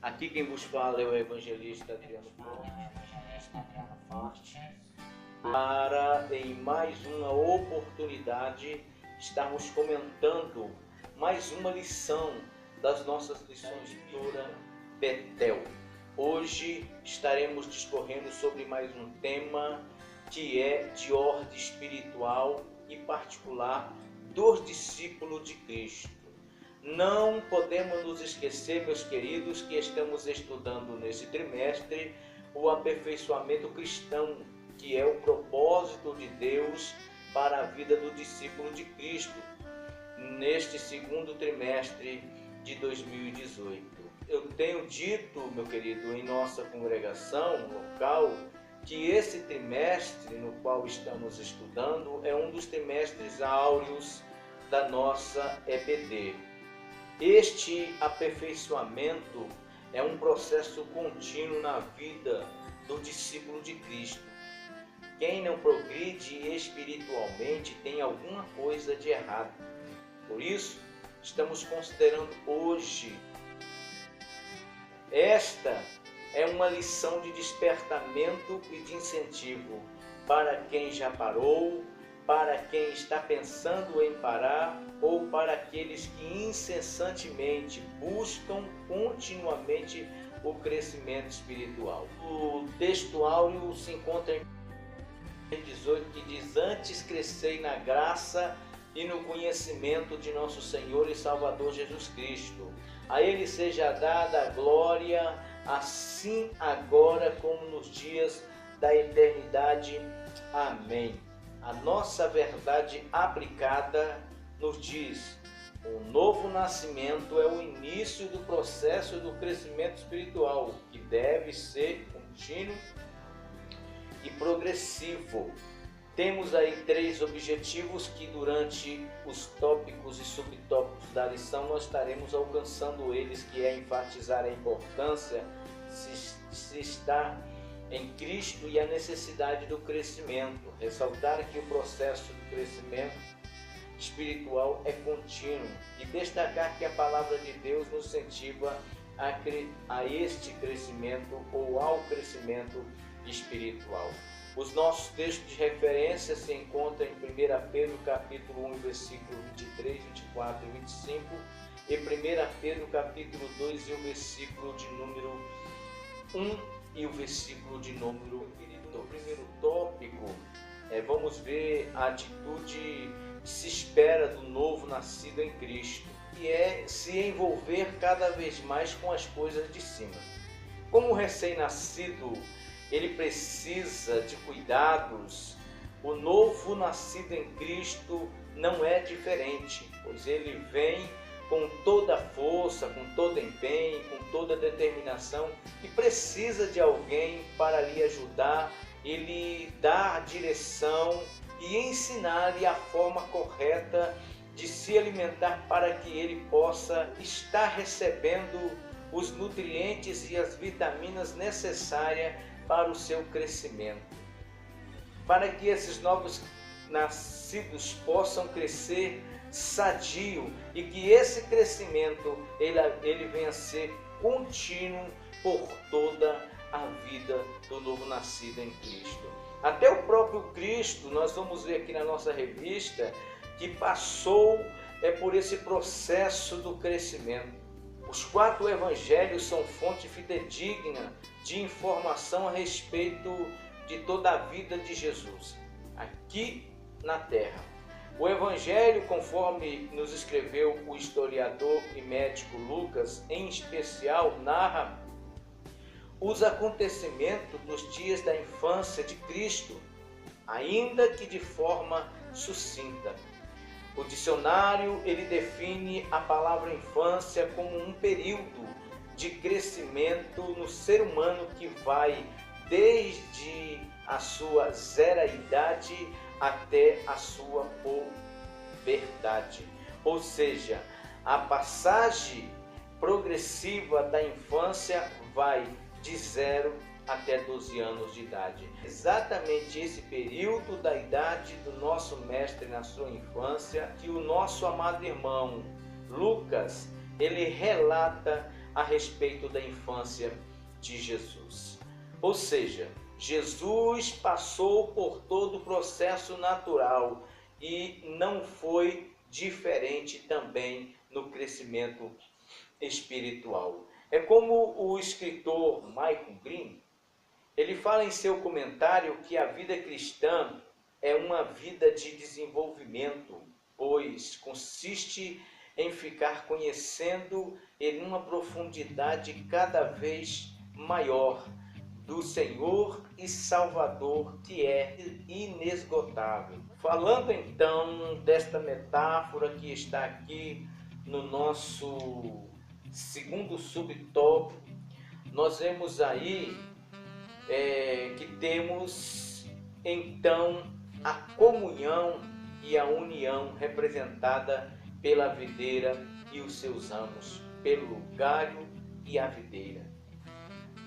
Aqui quem vos fala é o evangelista Adriano Forte, para em mais uma oportunidade estarmos comentando mais uma lição das nossas lições de leitura Betel. Hoje estaremos discorrendo sobre mais um tema que é de ordem espiritual e particular dos discípulos de Cristo. Não podemos nos esquecer, meus queridos, que estamos estudando nesse trimestre o aperfeiçoamento cristão, que é o propósito de Deus para a vida do discípulo de Cristo, neste segundo trimestre de 2018. Eu tenho dito, meu querido, em nossa congregação local, que esse trimestre no qual estamos estudando é um dos trimestres áureos da nossa EBD. Este aperfeiçoamento é um processo contínuo na vida do discípulo de Cristo. Quem não progride espiritualmente tem alguma coisa de errado. Por isso, estamos considerando hoje esta é uma lição de despertamento e de incentivo para quem já parou, para quem está pensando em parar ou para aqueles que incessantemente buscam continuamente o crescimento espiritual. O texto áureo se encontra em 18, que diz: antes crescei na graça e no conhecimento de nosso Senhor e Salvador Jesus Cristo. A Ele seja dada a glória, assim agora como nos dias da eternidade. Amém. A nossa verdade aplicada nos diz: o novo nascimento é o início do processo do crescimento espiritual, que deve ser contínuo e progressivo. Temos aí 3 objetivos que durante os tópicos e subtópicos da lição nós estaremos alcançando eles, que é enfatizar a importância de se estar em Cristo e a necessidade do crescimento, ressaltar que o processo do crescimento espiritual é contínuo e destacar que a palavra de Deus nos incentiva a este crescimento ou ao crescimento espiritual. Os nossos textos de referência se encontram em 1 Pedro capítulo 1, versículo 23, 24 e 25 e 1 Pedro capítulo 2 e o versículo de número 1 e o versículo de número 2. No primeiro tópico, vamos ver a atitude que se espera do novo nascido em Cristo, que é se envolver cada vez mais com as coisas de cima. Como o recém-nascido ele precisa de cuidados, o novo nascido em Cristo não é diferente, pois ele vem com toda a força, com todo empenho, com toda a determinação e precisa de alguém para lhe ajudar e lhe dar direção e ensinar-lhe a forma correta de se alimentar para que ele possa estar recebendo os nutrientes e as vitaminas necessárias para o seu crescimento, para que esses novos nascidos possam crescer sadio e que esse crescimento ele venha a ser contínuo por toda a vida do novo nascido em Cristo. Até o próprio Cristo, nós vamos ver aqui na nossa revista, que passou por esse processo do crescimento. Os 4 evangelhos são fonte fidedigna de informação a respeito de toda a vida de Jesus aqui na terra. O evangelho, conforme nos escreveu o historiador e médico Lucas, em especial narra os acontecimentos dos dias da infância de Cristo, ainda que de forma sucinta. O dicionário ele define a palavra infância como um período de crescimento no ser humano que vai desde a sua zeraidade até a sua puberdade. Ou seja, a passagem progressiva da infância vai de 0 até 12 anos de idade. Exatamente esse período da idade do nosso mestre na sua infância que o nosso amado irmão Lucas, ele relata a respeito da infância de Jesus. Ou seja, Jesus passou por todo o processo natural e não foi diferente também no crescimento espiritual. É como o escritor Michael Green, ele fala em seu comentário que a vida cristã é uma vida de desenvolvimento, pois consiste em ficar conhecendo em uma profundidade cada vez maior do Senhor e Salvador, que é inesgotável. Falando então desta metáfora que está aqui no nosso segundo subtópico, nós vemos aí que temos então a comunhão e a união representada pela videira e os seus ramos, pelo galho e a videira.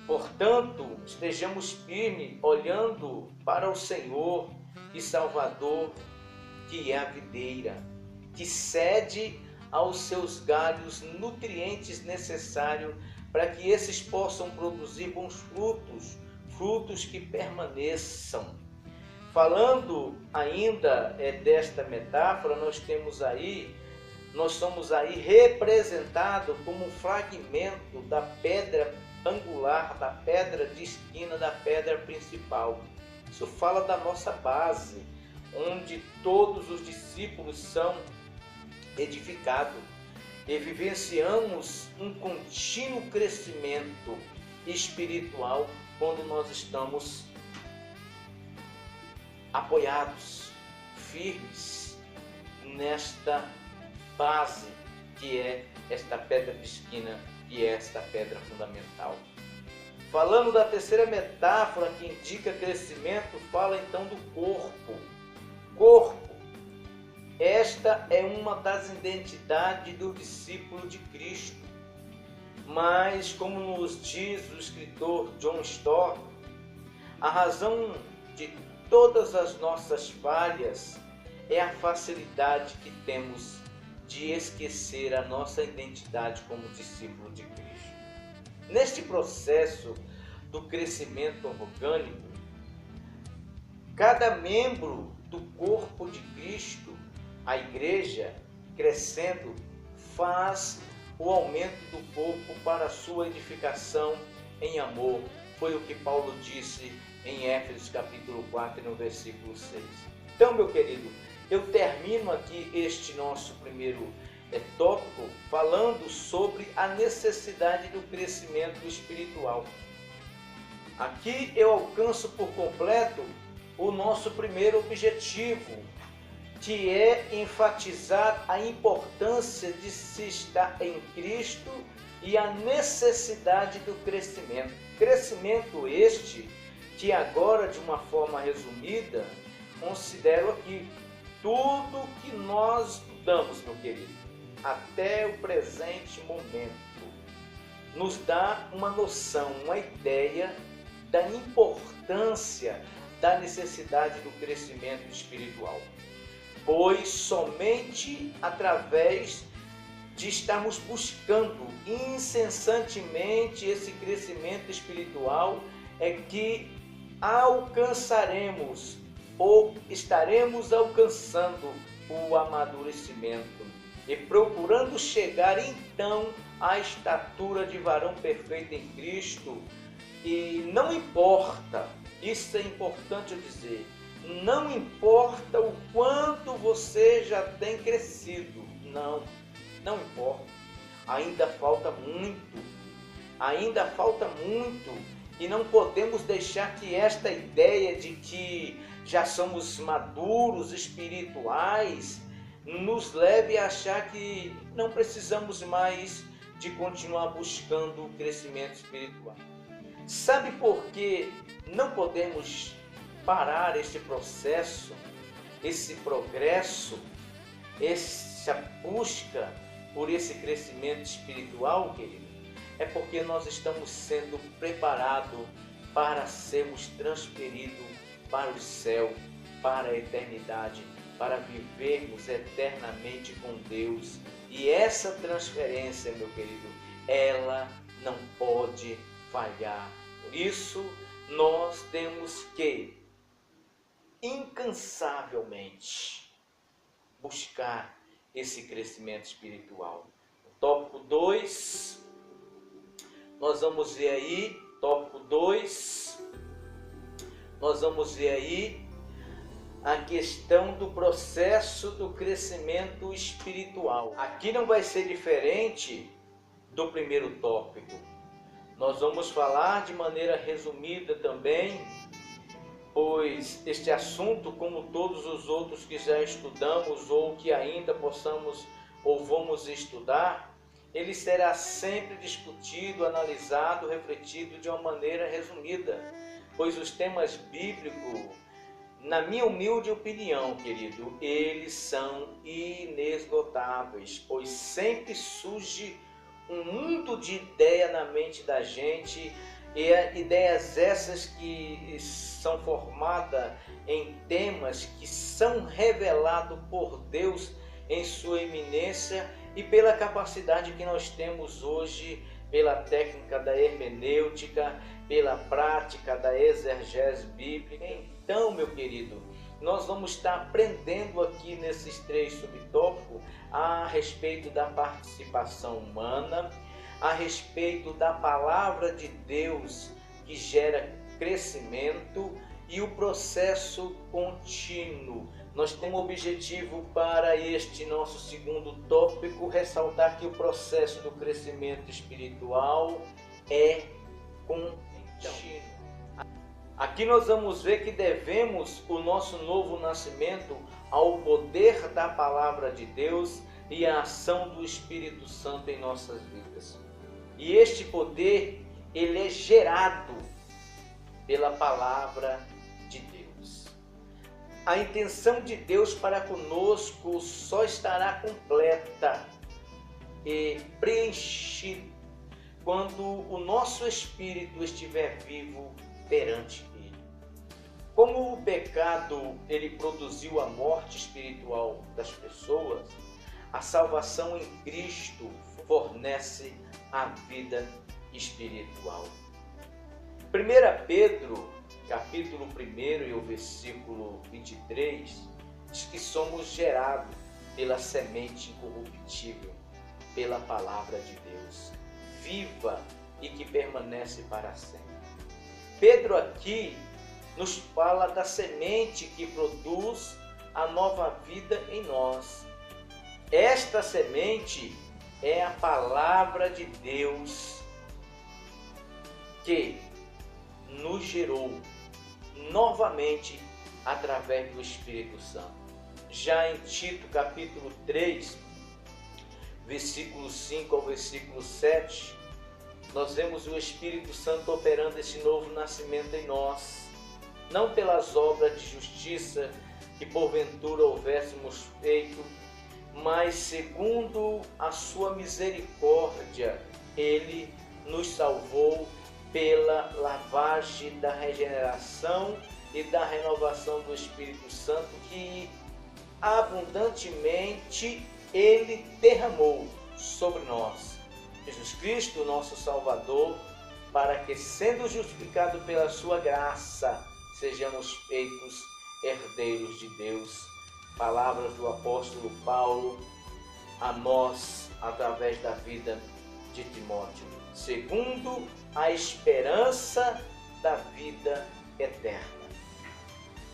Portanto, estejamos firmes olhando para o Senhor e Salvador, que é a videira, que cede aos seus galhos nutrientes necessários para que esses possam produzir bons frutos, frutos que permaneçam. Falando ainda desta metáfora, nós somos aí representados como um fragmento da pedra angular, da pedra de esquina, da pedra principal. Isso fala da nossa base, onde todos os discípulos são edificados e vivenciamos um contínuo crescimento espiritual quando nós estamos apoiados, firmes nesta base que é esta pedra de esquina, que é esta pedra fundamental. Falando da terceira metáfora que indica crescimento, fala então do corpo. Corpo. Esta é uma das identidades do discípulo de Cristo. Mas, como nos diz o escritor John Stott, a razão de todas as nossas falhas é a facilidade que temos de esquecer a nossa identidade como discípulo de Cristo. Neste processo do crescimento orgânico, cada membro do corpo de Cristo, a igreja, crescendo, faz o aumento do corpo para a sua edificação em amor. Foi o que Paulo disse em Éfesos capítulo 4, no versículo 6. Então, meu querido, eu termino aqui este nosso primeiro tópico falando sobre a necessidade do crescimento espiritual. Aqui eu alcanço por completo o nosso primeiro objetivo, que é enfatizar a importância de se estar em Cristo e a necessidade do crescimento. Crescimento este que agora, de uma forma resumida, considero aqui tudo que nós estudamos, meu querido, até o presente momento, nos dá uma noção, uma ideia da importância da necessidade do crescimento espiritual. Pois somente através de estarmos buscando incessantemente esse crescimento espiritual é que alcançaremos ou estaremos alcançando o amadurecimento e procurando chegar então à estatura de varão perfeito em Cristo. E não importa, isso é importante eu dizer, não importa o quanto você já tem crescido, não importa, ainda falta muito, e não podemos deixar que esta ideia de que já somos maduros espirituais nos leve a achar que não precisamos mais de continuar buscando o crescimento espiritual. Sabe por que não podemos parar esse processo, esse progresso, essa busca por esse crescimento espiritual, querido? É porque nós estamos sendo preparados para sermos transferidos para o céu, para a eternidade, para vivermos eternamente com Deus. E essa transferência, meu querido, ela não pode falhar. Por isso, nós temos que incansavelmente buscar esse crescimento espiritual. Tópico 2, nós vamos ver aí, tópico 2, nós vamos ver aí a questão do processo do crescimento espiritual. Aqui não vai ser diferente do primeiro tópico. Nós vamos falar de maneira resumida também, pois este assunto, como todos os outros que já estudamos ou que ainda possamos ou vamos estudar, ele será sempre discutido, analisado, refletido de uma maneira resumida, pois os temas bíblicos, na minha humilde opinião, querido, eles são inesgotáveis, pois sempre surge um mundo de ideia na mente da gente, e ideias essas que são formadas em temas que são revelados por Deus em sua eminência e pela capacidade que nós temos hoje, pela técnica da hermenêutica, pela prática da exegese bíblica. Então, meu querido, nós vamos estar aprendendo aqui nesses 3 subtópicos a respeito da participação humana, a respeito da palavra de Deus que gera crescimento e o processo contínuo. Nós temos um objetivo para este nosso segundo tópico, ressaltar que o processo do crescimento espiritual é contínuo. Aqui nós vamos ver que devemos o nosso novo nascimento ao poder da palavra de Deus e à ação do Espírito Santo em nossas vidas. E este poder, ele é gerado pela palavra de Deus. A intenção de Deus para conosco só estará completa e preenchida quando o nosso espírito estiver vivo perante Ele. Como o pecado ele produziu a morte espiritual das pessoas, a salvação em Cristo fornece a vida espiritual. 1 Pedro, capítulo 1 e o versículo 23, diz que somos gerados pela semente incorruptível, pela palavra de Deus, viva e que permanece para sempre. Pedro aqui nos fala da semente que produz a nova vida em nós. Esta semente é a palavra de Deus que nos gerou novamente através do Espírito Santo. Já em Tito capítulo 3, versículo 5 ao versículo 7, nós vemos o Espírito Santo operando esse novo nascimento em nós, não pelas obras de justiça que porventura houvéssemos feito, mas segundo a sua misericórdia, Ele nos salvou pela lavagem da regeneração e da renovação do Espírito Santo, que abundantemente Ele derramou sobre nós. Jesus Cristo, nosso Salvador, para que, sendo justificado pela sua graça, sejamos feitos herdeiros de Deus. Palavras do apóstolo Paulo a nós, através da vida de Timóteo, segundo a esperança da vida eterna.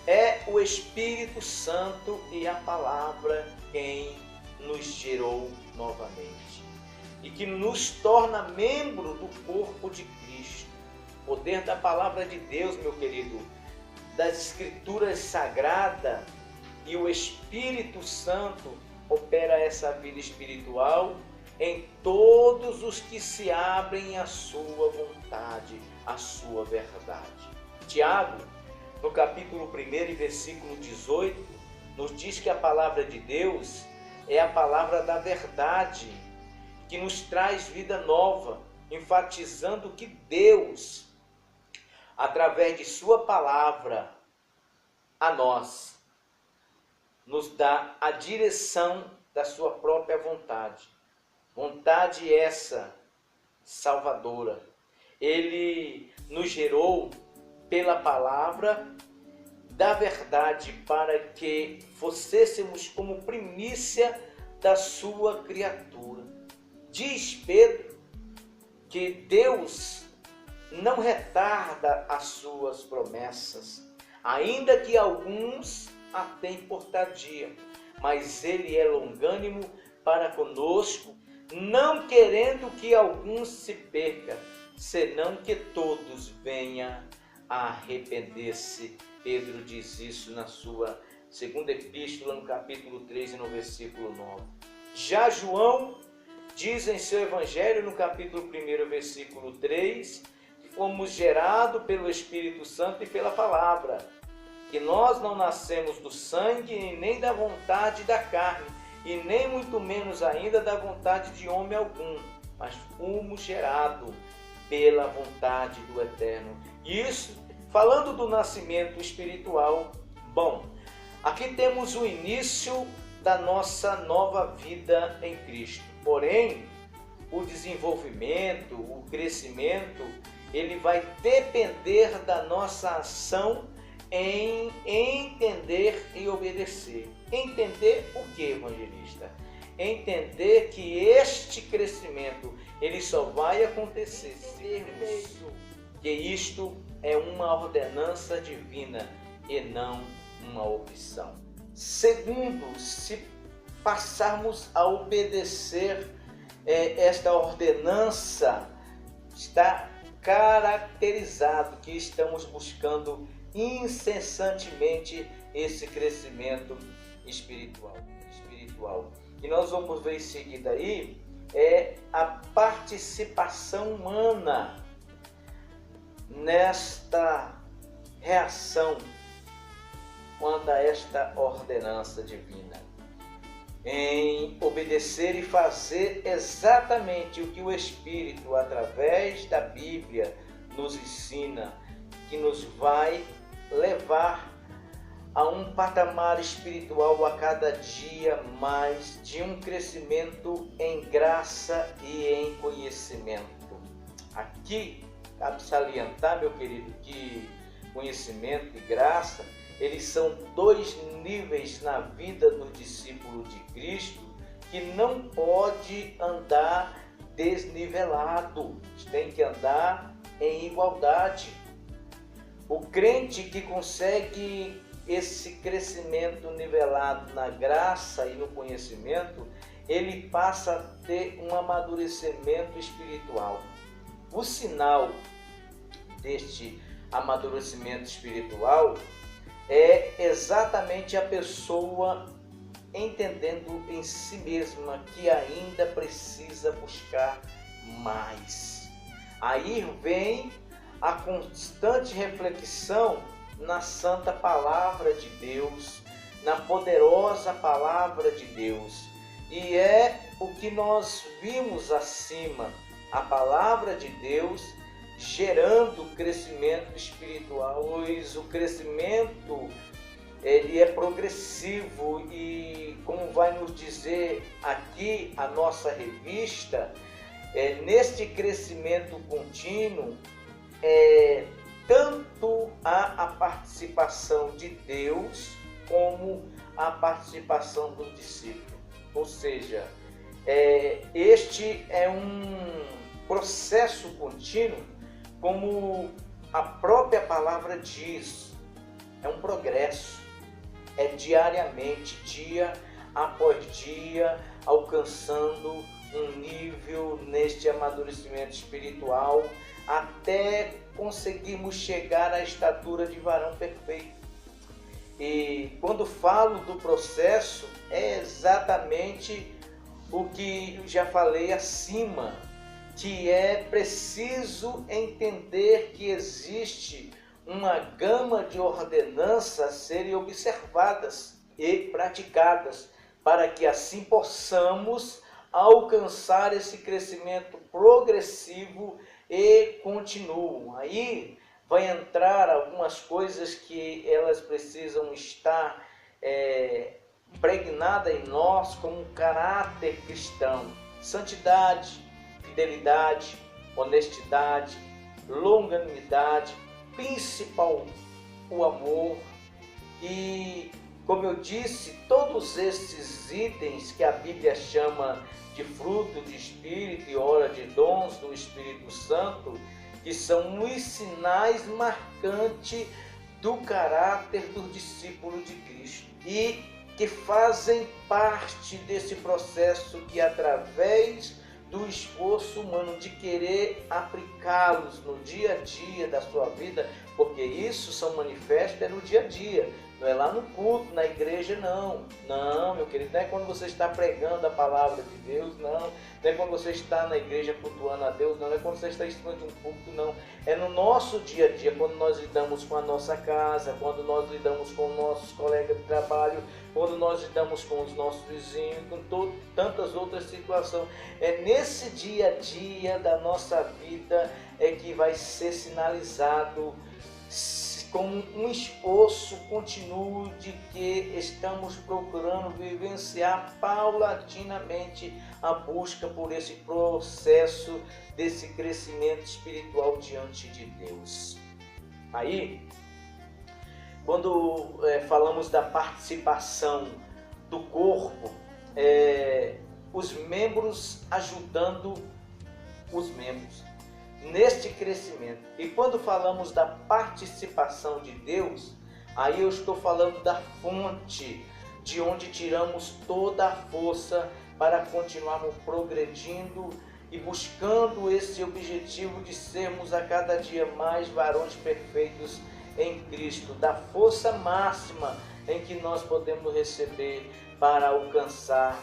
É o Espírito Santo e a palavra quem nos gerou novamente e que nos torna membro do corpo de Cristo. O poder da palavra de Deus, meu querido, das Escrituras Sagradas, e o Espírito Santo opera essa vida espiritual em todos os que se abrem à sua vontade, à sua verdade. Tiago, no capítulo 1 e versículo 18, nos diz que a palavra de Deus é a palavra da verdade, que nos traz vida nova, enfatizando que Deus, através de sua palavra, a nós, nos dá a direção da sua própria vontade. Vontade essa salvadora. Ele nos gerou pela palavra da verdade para que fôssemos como primícia da sua criatura. Diz Pedro que Deus não retarda as suas promessas, ainda que alguns a tenham por tardia, mas ele é longânimo para conosco, não querendo que alguns se percam, senão que todos venham a arrepender-se. Pedro diz isso na sua segunda epístola, no capítulo 3 e no versículo 9. Já João diz em seu evangelho, no capítulo 1, versículo 3, que fomos gerados pelo Espírito Santo e pela palavra, que nós não nascemos do sangue e nem da vontade da carne, e nem muito menos ainda da vontade de homem algum, mas fomos gerados pela vontade do Eterno. Isso, falando do nascimento espiritual, bom, aqui temos o início da nossa nova vida em Cristo. Porém, o desenvolvimento, o crescimento, ele vai depender da nossa ação em entender e obedecer. Entender o que, evangelista? Entender que este crescimento ele só vai acontecer se que isto é uma ordenança divina e não uma opção. Segundo, se passarmos a obedecer esta ordenança, está caracterizado que estamos buscando incessantemente esse crescimento espiritual. E nós vamos ver em seguida aí a participação humana nesta reação quanto a esta ordenança divina, em obedecer e fazer exatamente o que o Espírito, através da Bíblia, nos ensina, que nos vai levar a um patamar espiritual a cada dia mais, de um crescimento em graça e em conhecimento. Aqui cabe salientar, meu querido, que conhecimento e graça, eles são dois níveis na vida do discípulo de Cristo que não pode andar desnivelado, tem que andar em igualdade. O crente que consegue esse crescimento nivelado na graça e no conhecimento, ele passa a ter um amadurecimento espiritual. O sinal deste amadurecimento espiritual é exatamente a pessoa entendendo em si mesma que ainda precisa buscar mais. Aí vem a constante reflexão na santa palavra de Deus, na poderosa palavra de Deus. E é o que nós vimos acima, a palavra de Deus gerando crescimento espiritual, pois o crescimento ele é progressivo e, como vai nos dizer aqui a nossa revista, neste crescimento contínuo, tanto há a participação de Deus como a participação do discípulo. Ou seja, este é um processo contínuo, como a própria palavra diz, é um progresso, é diariamente, dia após dia, alcançando um nível neste amadurecimento espiritual, até conseguirmos chegar à estatura de varão perfeito. E quando falo do processo, é exatamente o que já falei acima, que é preciso entender que existe uma gama de ordenanças a serem observadas e praticadas, para que assim possamos alcançar esse crescimento progressivo e contínuo. Aí vai entrar algumas coisas que elas precisam estar impregnadas em nós como um caráter cristão: santidade, fidelidade, honestidade, longanimidade, principal o amor. E, como eu disse, todos esses itens que a Bíblia chama de fruto de Espírito e ora de dons do Espírito Santo, que são os sinais marcantes do caráter do discípulo de Cristo e que fazem parte desse processo que, através do esforço humano de querer aplicá-los no dia a dia da sua vida, porque isso são manifestos no dia a dia, não é lá no culto, na igreja, não. Não, meu querido, não é quando você está pregando a palavra de Deus, não é quando você está na igreja cultuando a Deus, não é quando você está em cima de um púlpito, não. É no nosso dia a dia, quando nós lidamos com a nossa casa, quando nós lidamos com nossos colegas de trabalho, quando nós lidamos com os nossos vizinhos, com tantas outras situações. É nesse dia a dia da nossa vida é que vai ser sinalizado como um esforço contínuo de que estamos procurando vivenciar paulatinamente a busca por esse processo desse crescimento espiritual diante de Deus. Aí, quando falamos da participação do corpo, os membros ajudando os membros neste crescimento. E quando falamos da participação de Deus, aí eu estou falando da fonte de onde tiramos toda a força para continuarmos progredindo e buscando esse objetivo de sermos a cada dia mais varões perfeitos em Cristo, da força máxima em que nós podemos receber para alcançar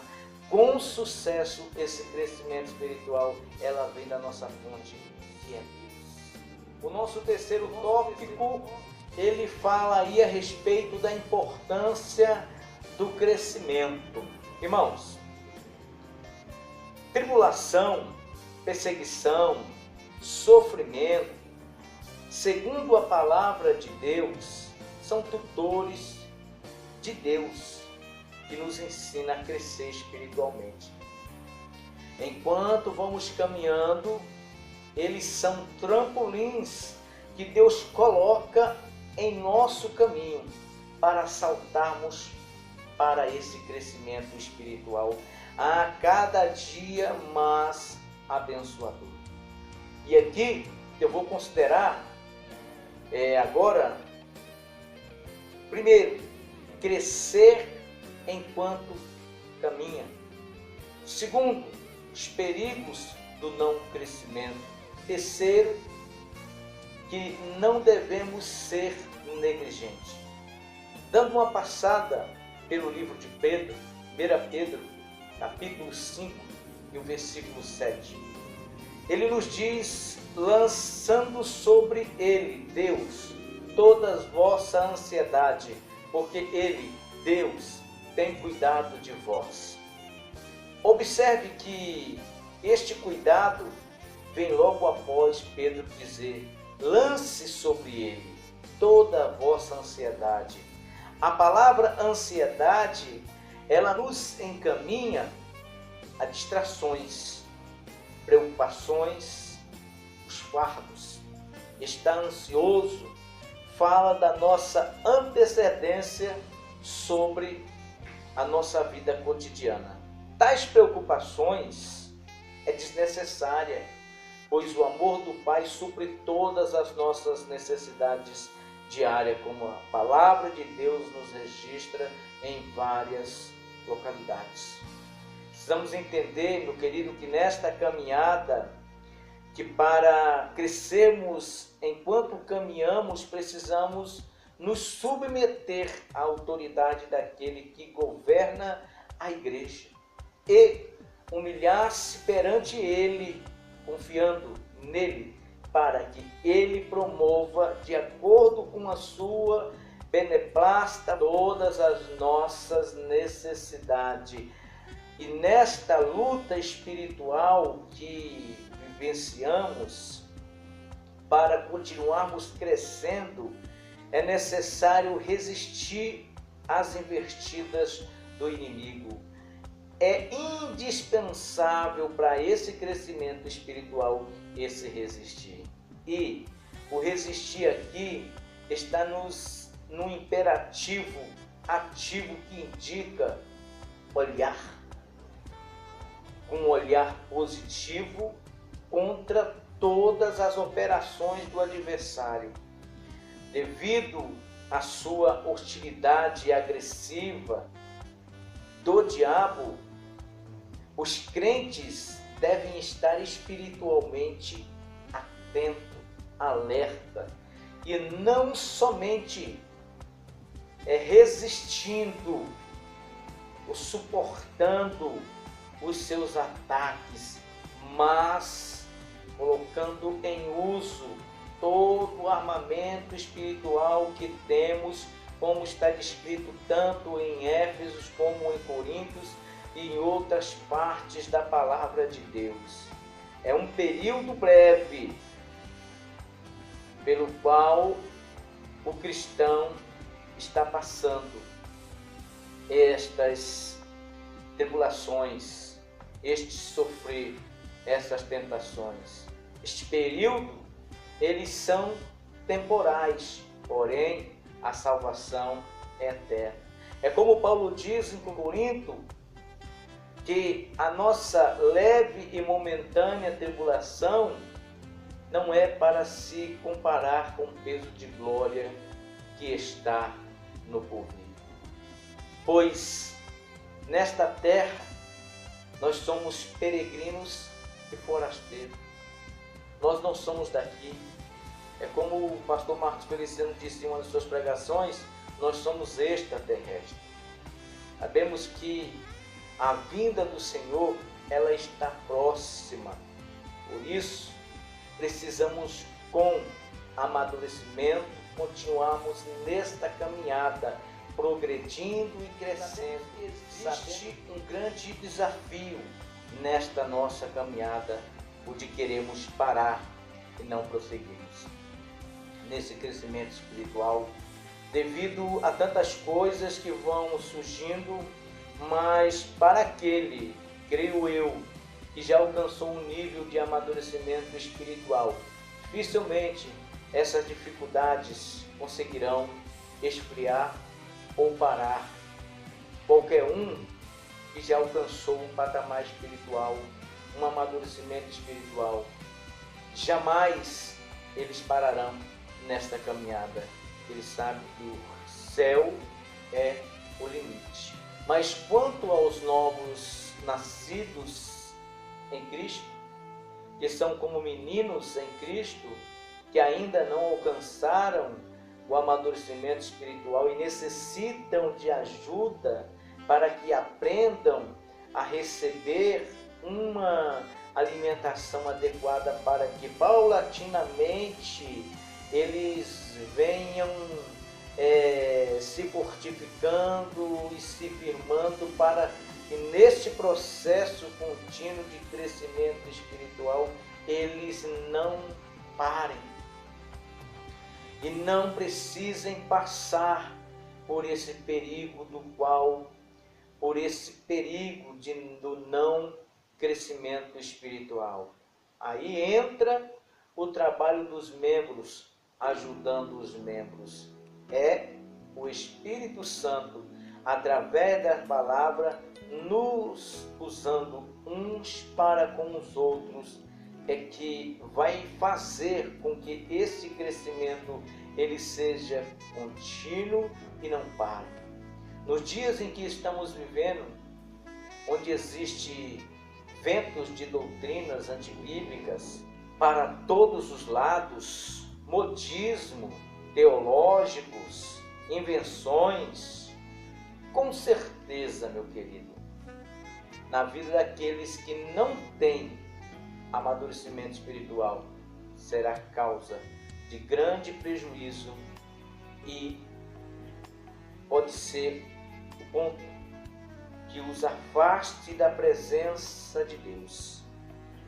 com sucesso esse crescimento espiritual. Ela vem da nossa fonte, que é Deus. O nosso terceiro tópico, ele fala aí a respeito da importância do crescimento. Irmãos, tribulação, perseguição, sofrimento, segundo a palavra de Deus, são tutores de Deus que nos ensina a crescer espiritualmente. Enquanto vamos caminhando, eles são trampolins que Deus coloca em nosso caminho para saltarmos para esse crescimento espiritual a cada dia mais abençoador. E aqui eu vou considerar agora, primeiro, crescer enquanto caminha. Segundo, os perigos do não crescimento. Terceiro, que não devemos ser negligentes. Dando uma passada pelo livro de Pedro, 1 Pedro, capítulo 5 e o versículo 7. Ele nos diz, lançando sobre ele, Deus, toda a vossa ansiedade, porque ele, Deus, tem cuidado de vós. Observe que este cuidado vem logo após Pedro dizer, lance sobre ele toda a vossa ansiedade. A palavra ansiedade, ela nos encaminha a distrações, preocupações, os fardos. Estar ansioso fala da nossa antecedência sobre a nossa vida cotidiana. Tais preocupações é desnecessária, pois o amor do Pai supre todas as nossas necessidades diárias, como a palavra de Deus nos registra em várias localidades. Precisamos entender, meu querido, que nesta caminhada, que para crescermos enquanto caminhamos, precisamos nos submeter à autoridade daquele que governa a igreja e humilhar-se perante ele, confiando nele, para que ele promova, de acordo com a sua beneplácita, todas as nossas necessidades. E nesta luta espiritual que vivenciamos, para continuarmos crescendo, é necessário resistir às investidas do inimigo. é indispensável para esse crescimento espiritual, esse resistir. E o resistir aqui está no imperativo ativo que indica olhar com um olhar positivo contra todas as operações do adversário. Devido à sua hostilidade agressiva do diabo, os crentes devem estar espiritualmente atentos, alerta, e não somente resistindo ou suportando os seus ataques, mas colocando em uso todo o armamento espiritual que temos, como está descrito tanto em Éfesos como em Coríntios e em outras partes da palavra de Deus. É um período breve pelo qual o cristão está passando estas tribulações, este sofrer, essas tentações. Este período, eles são temporais, porém a salvação é eterna. É como Paulo diz em Corinto, que a nossa leve e momentânea tribulação não é para se comparar com o peso de glória que está no porvir. Pois nesta terra nós somos peregrinos e forasteiros. Nós não somos daqui. É como o pastor Marcos Feliciano disse em uma de suas pregações, nós somos extraterrestres. Sabemos que a vinda do Senhor, ela está próxima. Por isso, precisamos, com amadurecimento, continuarmos nesta caminhada, progredindo e crescendo. Existe um grande desafio nesta nossa caminhada, o de queremos parar e não prosseguirmos nesse crescimento espiritual, devido a tantas coisas que vão surgindo, mas para aquele, creio eu, que já alcançou um nível de amadurecimento espiritual, dificilmente essas dificuldades conseguirão esfriar ou parar qualquer um que já alcançou um patamar espiritual, um amadurecimento espiritual. Jamais eles pararão nesta caminhada. Eles sabem que o céu é o limite. Mas quanto aos novos nascidos em Cristo, que são como meninos em Cristo, que ainda não alcançaram o amadurecimento espiritual e necessitam de ajuda para que aprendam a receber uma alimentação adequada para que paulatinamente eles venham se fortificando e se firmando para que neste processo contínuo de crescimento espiritual eles não parem e não precisem passar por esse perigo do não crescimento espiritual. Aí entra o trabalho dos membros, ajudando os membros. É o Espírito Santo, através da palavra, nos usando uns para com os outros, é que vai fazer com que esse crescimento ele seja contínuo e não pare. Nos dias em que estamos vivendo, onde existe ventos de doutrinas antibíblicas para todos os lados, modismo, teológicos, invenções, com certeza, meu querido, na vida daqueles que não têm amadurecimento espiritual, será causa de grande prejuízo e pode ser o ponto que os afaste da presença de Deus.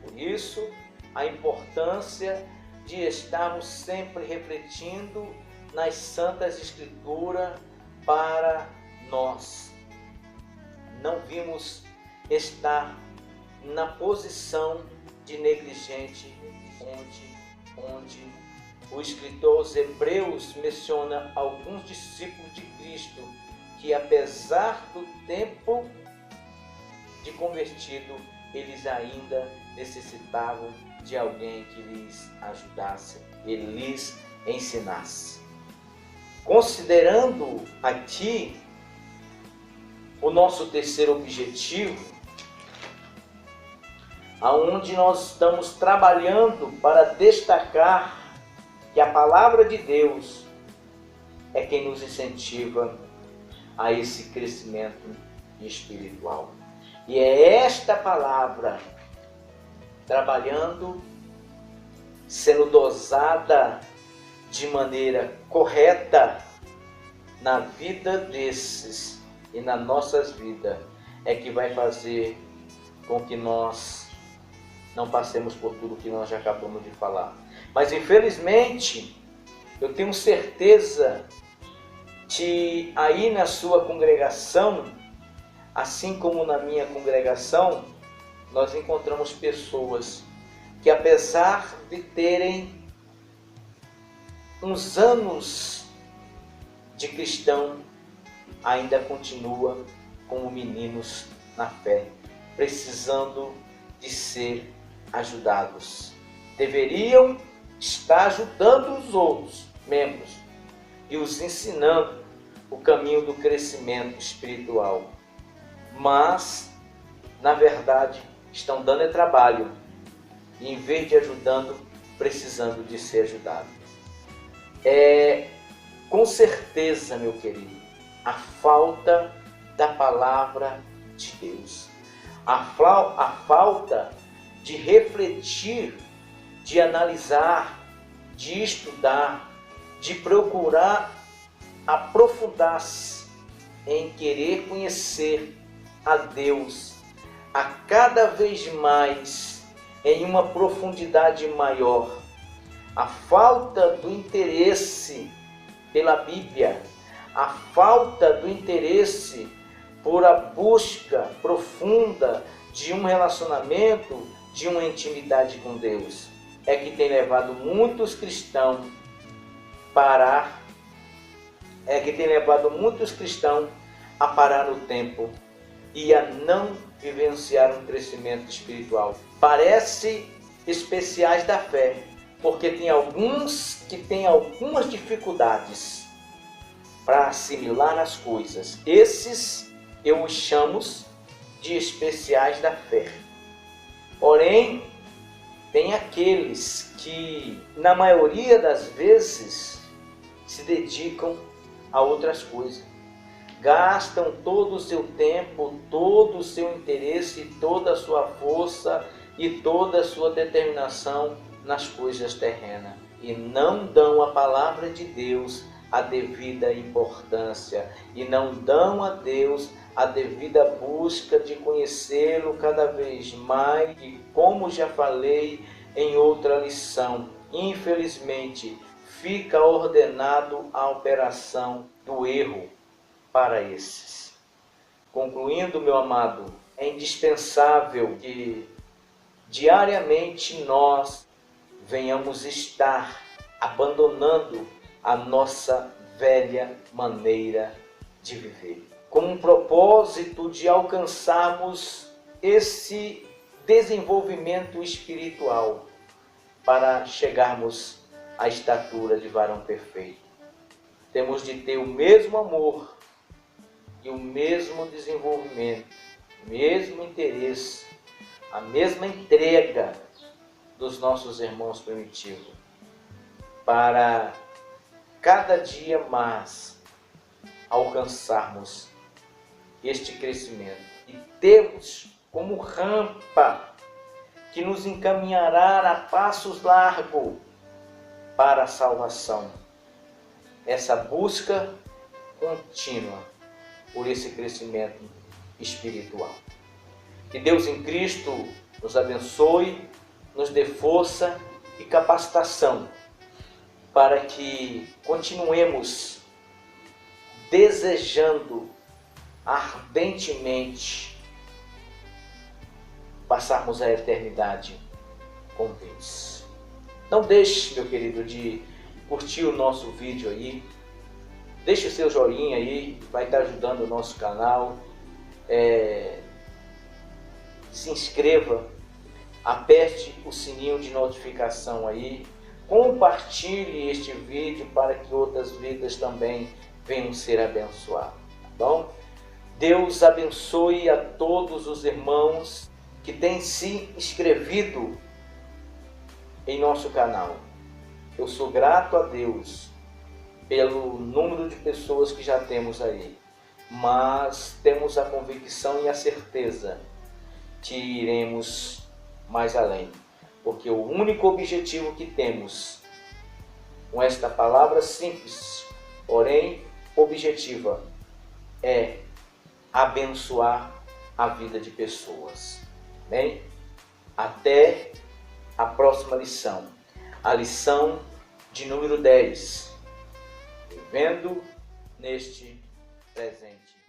Por isso, a importância de estarmos sempre refletindo nas Santas Escrituras para nós. Não vimos está na posição de negligente, onde o escritor aos Hebreus menciona alguns discípulos de Cristo que, apesar do tempo de convertido, eles ainda necessitavam de alguém que lhes ajudasse e lhes ensinasse. Considerando aqui o nosso terceiro objetivo, aonde nós estamos trabalhando para destacar que a palavra de Deus é quem nos incentiva a esse crescimento espiritual. E é esta palavra, trabalhando, sendo dosada de maneira correta na vida desses e nas nossas vidas, é que vai fazer com que nós não passemos por tudo que nós já acabamos de falar. Mas infelizmente, eu tenho certeza que aí na sua congregação, assim como na minha congregação, nós encontramos pessoas que, apesar de terem uns anos de cristão, ainda continua como meninos na fé, precisando de ser ajudados. Deveriam estar ajudando os outros membros e os ensinando o caminho do crescimento espiritual. Mas, na verdade, estão dando trabalho e, em vez de ajudando, precisando de ser ajudado. Com certeza, meu querido, a falta da palavra de Deus, a falta de refletir, de analisar, de estudar, de procurar aprofundar-se em querer conhecer a Deus a cada vez mais, em uma profundidade maior. A falta do interesse pela Bíblia, a falta do interesse por a busca profunda de um relacionamento, de uma intimidade com Deus, é que tem levado muitos cristãos a parar no tempo e a não vivenciar um crescimento espiritual. Parece especiais da fé, porque tem alguns que têm algumas dificuldades para assimilar as coisas. Esses eu os chamo de especiais da fé. Porém, tem aqueles que, na maioria das vezes, se dedicam a outras coisas. Gastam todo o seu tempo, todo o seu interesse, toda a sua força e toda a sua determinação nas coisas terrenas. E não dão a palavra de Deus a devida importância. E não dão a Deus a devida busca de conhecê-lo cada vez mais. E como já falei em outra lição, infelizmente fica ordenado a operação do erro para esses. Concluindo, meu amado, é indispensável que diariamente nós venhamos estar abandonando a nossa velha maneira de viver, com um propósito de alcançarmos esse desenvolvimento espiritual para chegarmos à estatura de varão perfeito. Temos de ter o mesmo amor e o mesmo desenvolvimento, o mesmo interesse, a mesma entrega dos nossos irmãos primitivos, para cada dia mais alcançarmos este crescimento e termos como rampa que nos encaminhará a passos largos para a salvação. Essa busca contínua por esse crescimento espiritual. Que Deus em Cristo nos abençoe, nos dê força e capacitação para que continuemos desejando ardentemente passarmos a eternidade com Deus. Não deixe, meu querido, de curtir o nosso vídeo aí. Deixe o seu joinha aí, vai estar ajudando o nosso canal. Se inscreva, aperte o sininho de notificação aí. Compartilhe este vídeo para que outras vidas também venham ser abençoadas. Tá bom? Deus abençoe a todos os irmãos que têm se inscrevido em nosso canal. Eu sou grato a Deus pelo número de pessoas que já temos aí, mas temos a convicção e a certeza que iremos mais além, porque o único objetivo que temos com esta palavra simples, porém objetiva, é abençoar a vida de pessoas. Bem, até a próxima lição, a lição de número 10, vivendo neste presente.